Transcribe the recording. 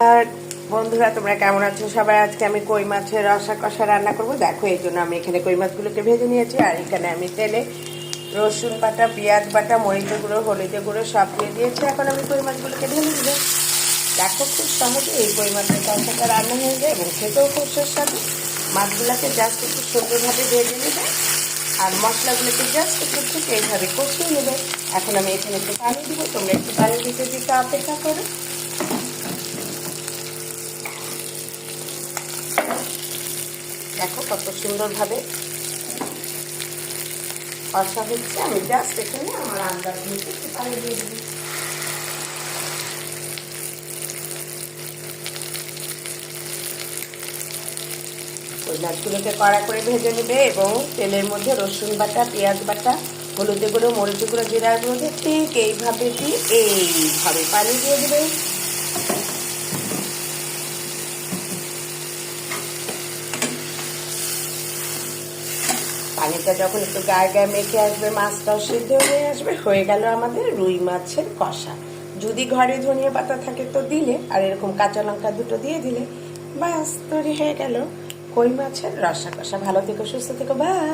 আর বন্ধুরা, তোমরা কেমন আছো সবাই? আজকে আমি কই মাছের রসা কষা রান্না করব। দেখো, এই জন্য আমি এখানে কই মাছগুলোকে ভেজে নিয়েছি। আর এখানে আমি তেলে রসুন বাটা, পেঁয়াজ বাটা, মরিচের গুঁড়ো, হলুদের গুঁড়ো সব দিয়ে দিয়েছি। এখন আমি কই মাছগুলোকে ঢেলে দেবো। দেখো, খুব সহজে এই কই মাছের কষাটা রান্না হয়ে যায় এবং খেতেও খুব সুস্বাদু। মাছগুলোকে জাস্ট একটু সুন্দরভাবে ভেজে নেবে আর মশলাগুলোকে জাস্ট একটু ঠিক এইভাবে কষিয়ে নেবে। এখন আমি এখানে একটু পানি দিব। তোমরা একটু পানি দিতে দিতে অপেক্ষা করো। দেখো কত সুন্দরভাবে কষা হচ্ছে। আমি জাস্ট এখানে আমার আন্দাজ মতো একটু পানি দিয়ে দেবো। ওই মাছগুলোকে কড়া করে ভেজে নেবে এবং তেলের মধ্যে রসুন বাটা, পেঁয়াজ বাটা, হলুদের গুঁড়ো, মরিচের গুঁড়ো, জিরার গুঁড়ো দিয়ে ঠিক এইভাবে দিয়ে এইভাবে পানি দিয়ে দেবে। পানিটা যখন একটু গায়ে গায়ে মেখে আসবে, মাছটাও সিদ্ধ হয়ে আসবে, হয়ে গেল আমাদের রুই মাছের কষা। যদি ঘরে ধনিয়া পাতা থাকে তো দিলে, আর এরকম কাঁচা লঙ্কা দুটো দিয়ে দিলে, ব্যাস তৈরি হয়ে গেল কই মাছের রসা কষা। ভালো থেকো, সুস্থ থেকো, বাই।